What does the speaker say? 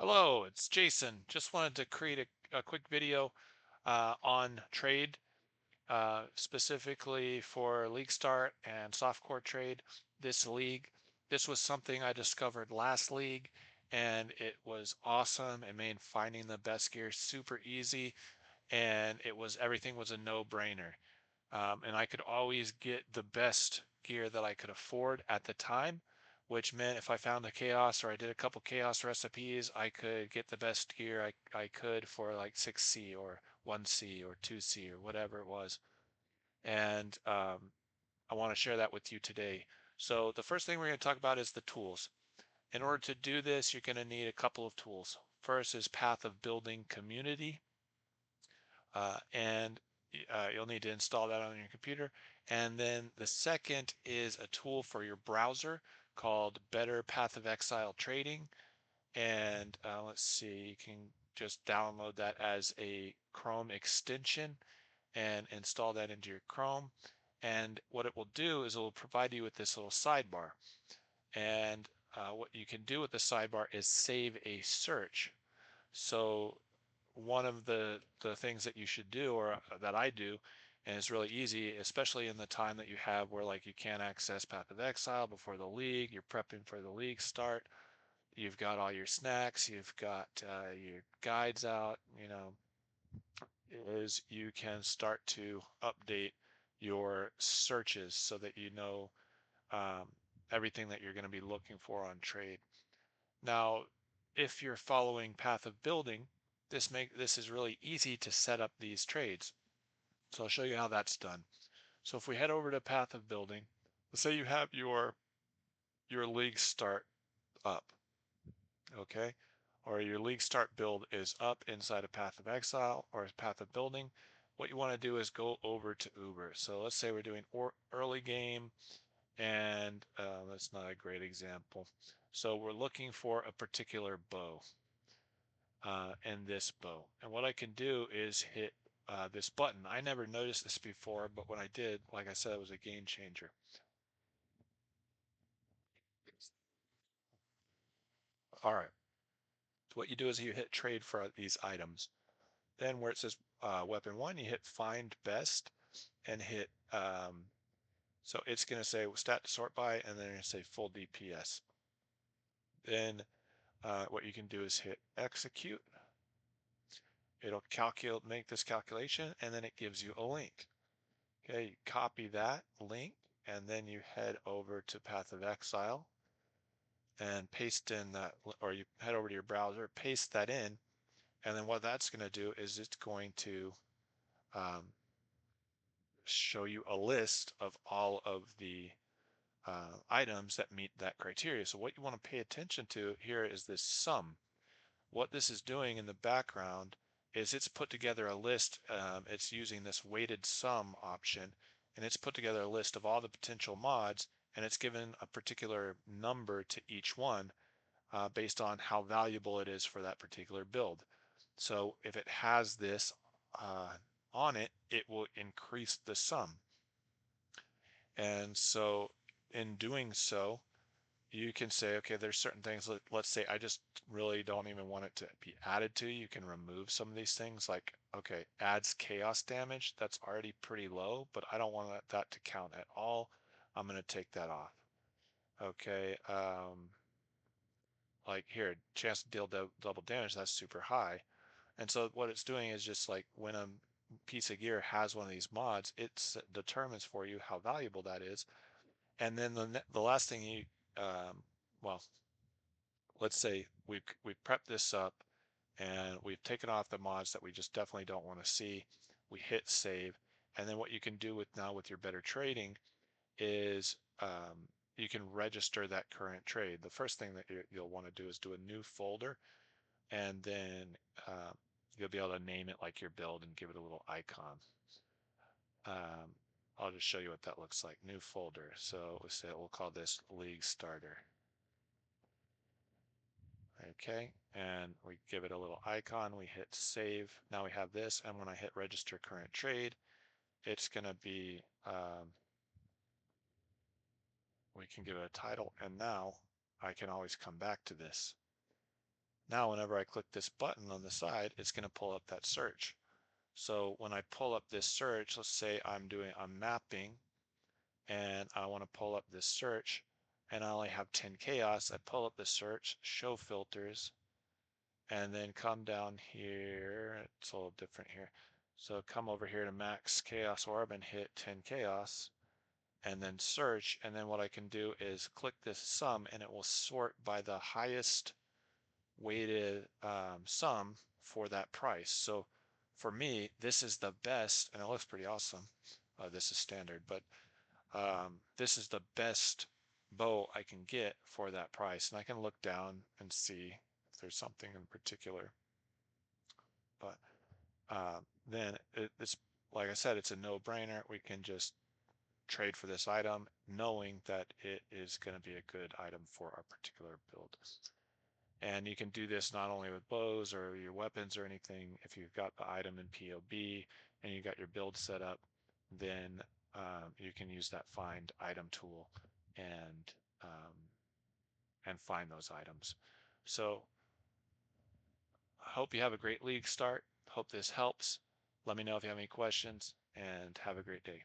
Hello, it's Jason. Just wanted to create a quick video on trade, specifically for League Start and Softcore Trade. This league, this was something I discovered last league, and it was awesome. It made finding the best gear super easy, and everything was a no-brainer. And I could always get the best gear that I could afford at the time, which meant if I found a chaos or I did a couple chaos recipes, I could get the best gear I could for like 6C or 1C or 2C or whatever it was. And I want to share that with you today. So the first thing we're going to talk about is the tools. In order to do this, you're going to need a couple of tools. First is Path of Building Community. And you'll need to install that on your computer. And then the second is a tool for your browser called Better Path of Exile Trading. And let's see, you can just download that as a Chrome extension and install that into your Chrome. And what it will do is it will provide you with this little sidebar. And what you can do with the sidebar is save a search. So one of the things that you should do, or that I do, and it's really easy, especially in the time that you have where like you can't access Path of Exile before the league, you're prepping for the league start, you've got all your snacks, you've got your guides out, is you can start to update your searches so that you know um, everything that you're going to be looking for on trade. Now, if you're following Path of Building, this is really easy to set up these trades. So I'll show you how that's done. So if we head over to Path of Building, let's say you have your league start up, okay? Or your league start build is up inside of Path of Exile or Path of Building. What you want to do is go over to Uber. So let's say we're doing early game, and that's not a great example. So we're looking for a particular bow. And this bow. And what I can do is hit this button. I never noticed this before, but when I did, like I said, it was a game changer. All right. So what you do is you hit trade for these items. Then where it says weapon one, you hit find best and hit, so it's going to say stat to sort by, and then you're going to say full DPS. Then what you can do is hit execute. It'll make this calculation, and then it gives you a link. Okay, you copy that link, and then you head over to Path of Exile and paste in that, or you head over to your browser, paste that in, and then what that's going to do is it's going to um, show you a list of all of the items that meet that criteria. So what you want to pay attention to here is this sum. What this is doing in the background is it's put together a list. It's using this weighted sum option, and it's put together a list of all the potential mods, and it's given a particular number to each one based on how valuable it is for that particular build. So if it has this uh, on it, it will increase the sum. And so in doing so, you can say, okay, there's certain things, let's say I just really don't even want it to be added to. You can remove some of these things like, okay, adds chaos damage. That's already pretty low, but I don't want that to count at all. I'm going to take that off. Okay, like here, chance to deal double damage, that's super high. And so what it's doing is just like when a piece of gear has one of these mods, it determines for you how valuable that is. And then the last thing um, well, let's say we've prepped this up and we've taken off the mods that we just definitely don't want to see. We hit save, and then what you can do with your better trading is you can register that current trade. The first thing that you'll want to do is do a new folder, and then you'll be able to name it like your build and give it a little icon. Um, I'll just show you what that looks like. New folder. So we'll call this League Starter. Okay, and we give it a little icon, we hit save. Now we have this, and when I hit register current trade, it's going to be, we can give it a title, and now I can always come back to this. Now, whenever I click this button on the side, it's going to pull up that search. So when I pull up this search, let's say I'm mapping and I want to pull up this search and I only have 10 chaos. I pull up the search, show filters, and then come down here. It's a little different here. So come over here to max chaos orb and hit 10 chaos and then search. And then what I can do is click this sum and it will sort by the highest weighted sum for that price. So for me, this is the best, and it looks pretty awesome. This is standard, but this is the best bow I can get for that price. And I can look down and see if there's something in particular. But then it's, like I said, it's a no-brainer. We can just trade for this item knowing that it is going to be a good item for our particular build. And you can do this not only with bows or your weapons or anything. If you've got the item in POB and you got your build set up, then you can use that find item tool and find those items. So I hope you have a great league start. Hope this helps. Let me know if you have any questions and have a great day.